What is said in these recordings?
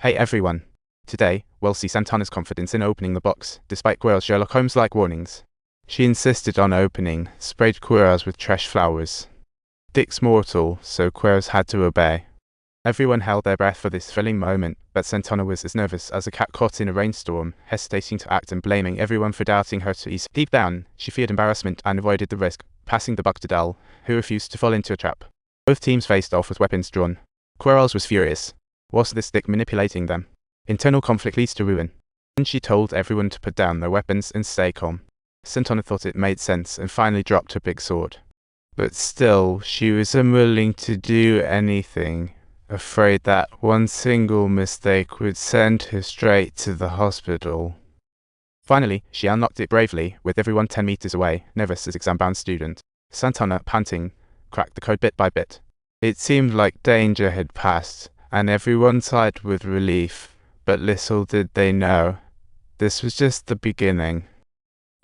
Hey everyone. Today, we'll see Santana's confidence in opening the box, despite Quirrell's Sherlock Holmes-like warnings. She insisted on opening, sprayed Quirrell's with trash flowers. Dick's mortal, so Quirrell's had to obey. Everyone held their breath for this thrilling moment, but Santana was as nervous as a cat caught in a rainstorm, hesitating to act and blaming everyone for doubting her to ease. Deep down, she feared embarrassment and avoided the risk, passing the buck to Duel, who refused to fall into a trap. Both teams faced off with weapons drawn. Quirrell's was furious. Was this Dick manipulating them? Internal conflict leads to ruin. And she told everyone to put down their weapons and stay calm. Santana thought it made sense and finally dropped her big sword. But still, she was unwilling to do anything, afraid that one single mistake would send her straight to the hospital. Finally, she unlocked it bravely, with everyone 10 meters away, nervous as exam-bound student. Santana, panting, cracked the code bit by bit. It seemed like danger had passed, and everyone sighed with relief, but little did they know, this was just the beginning.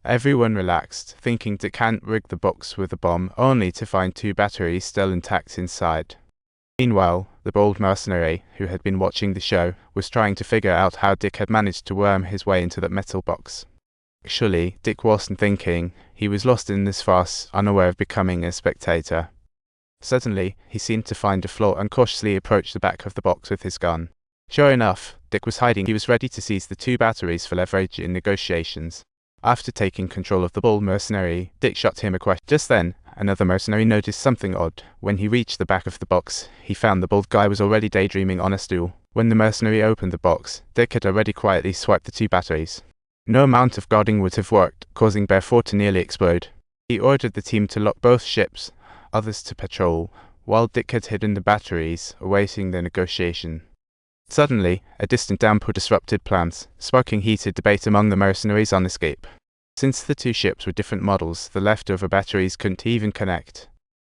Everyone relaxed, thinking Dick hadn't rigged the box with a bomb, only to find 2 batteries still intact inside. Meanwhile, the bold mercenary, who had been watching the show, was trying to figure out how Dick had managed to worm his way into that metal box. Actually, Dick wasn't thinking, he was lost in this farce, unaware of becoming a spectator. Suddenly, he seemed to find a flaw and cautiously approached the back of the box with his gun. Sure enough, Dick was hiding. He was ready to seize the 2 batteries for leverage in negotiations. After taking control of the bold mercenary, Dick shot him a question. Just then, another mercenary noticed something odd. When he reached the back of the box, he found the bald guy was already daydreaming on a stool. When the mercenary opened the box, Dick had already quietly swiped the 2 batteries. No amount of guarding would have worked, causing Bear 4 to nearly explode. He ordered the team to lock both ships, others to patrol, while Dick had hidden the batteries, awaiting the negotiation. Suddenly, a distant downpour disrupted plans, sparking heated debate among the mercenaries on escape. Since the 2 ships were different models, the leftover batteries couldn't even connect.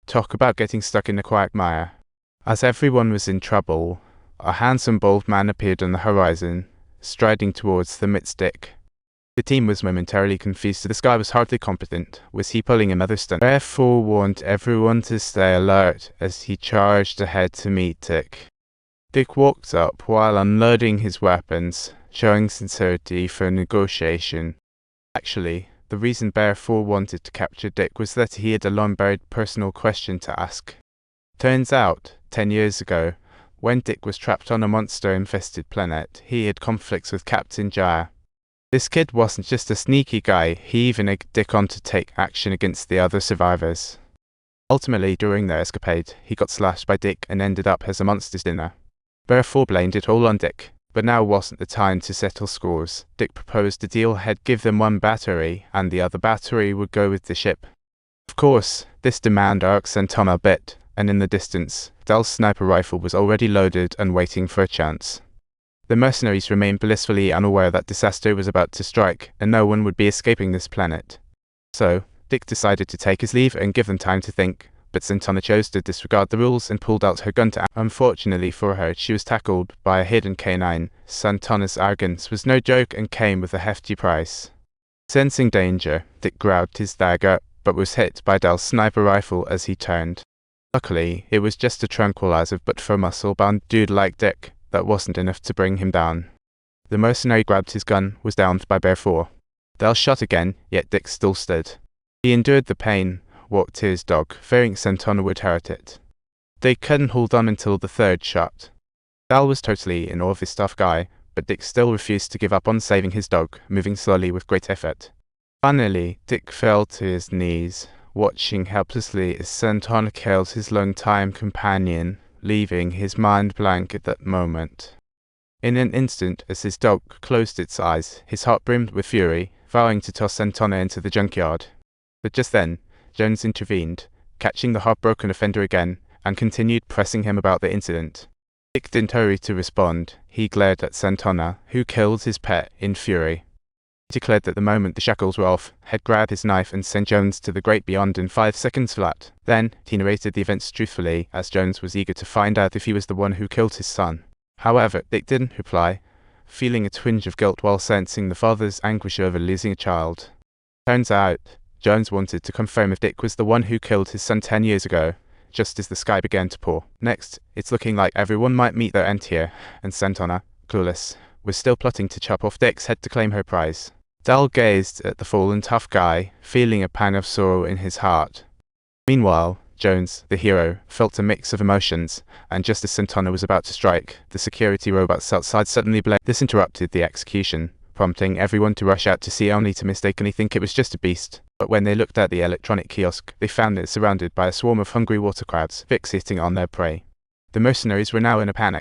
Talk about getting stuck in a quagmire. As everyone was in trouble, a handsome bald man appeared on the horizon, striding towards them at Dick. The team was momentarily confused. This guy was hardly competent. Was he pulling another stunt? Bear 4 warned everyone to stay alert as he charged ahead to meet Dick. Dick walked up while unloading his weapons, showing sincerity for negotiation. Actually, the reason Bear 4 wanted to capture Dick was that he had a long-buried personal question to ask. Turns out, 10 years ago, when Dick was trapped on a monster-infested planet, he had conflicts with Captain Gyre. This kid wasn't just a sneaky guy, he even egged Dick on to take action against the other survivors. Ultimately, during their escapade, he got slashed by Dick and ended up as a monster's dinner. Bear 4 blamed it all on Dick, but now wasn't the time to settle scores. Dick proposed a deal. He'd give them 1 battery, and the other battery would go with the ship. Of course, this demand irked Santana a bit, and in the distance, Duel's sniper rifle was already loaded and waiting for a chance. The mercenaries remained blissfully unaware that disaster was about to strike, and no one would be escaping this planet. So, Dick decided to take his leave and give them time to think, but Santana chose to disregard the rules and pulled out her gun to Unfortunately for her, she was tackled by a hidden canine. Santana's arrogance was no joke and came with a hefty price. Sensing danger, Dick grabbed his dagger, but was hit by Duel's sniper rifle as he turned. Luckily, it was just a tranquilizer, but for a muscle-bound dude like Dick, that wasn't enough to bring him down. The mercenary grabbed his gun, was downed by Bear 4. Duel shot again, yet Dick still stood. He endured the pain, walked to his dog, fearing Santana would hurt it. They couldn't hold on until the 3rd shot. Duel was totally in awe of this tough guy, but Dick still refused to give up on saving his dog, moving slowly with great effort. Finally, Dick fell to his knees, watching helplessly as Santana killed his long-time companion, leaving his mind blank at that moment. In an instant, as his dog closed its eyes, his heart brimmed with fury, vowing to toss Santana into the junkyard. But just then, Jones intervened, catching the heartbroken offender again, and continued pressing him about the incident. Dick didn't hurry to respond. He glared at Santana, who killed his pet in fury. He declared that the moment the shackles were off, had grabbed his knife and sent Jones to the great beyond in 5 seconds flat. Then, he narrated the events truthfully, as Jones was eager to find out if he was the one who killed his son. However, Dick didn't reply, feeling a twinge of guilt while sensing the father's anguish over losing a child. Turns out, Jones wanted to confirm if Dick was the one who killed his son 10 years ago, just as the sky began to pour. Next, it's looking like everyone might meet their end here, and Santana, clueless, was still plotting to chop off Dick's head to claim her prize. Duel gazed at the fallen tough guy, feeling a pang of sorrow in his heart. Meanwhile, Jones, the hero, felt a mix of emotions, and just as Santana was about to strike, the security robots outside suddenly blared. This interrupted the execution, prompting everyone to rush out to see, only to mistakenly think it was just a beast. But when they looked at the electronic kiosk, they found it surrounded by a swarm of hungry water crabs, fixating on their prey. The mercenaries were now in a panic.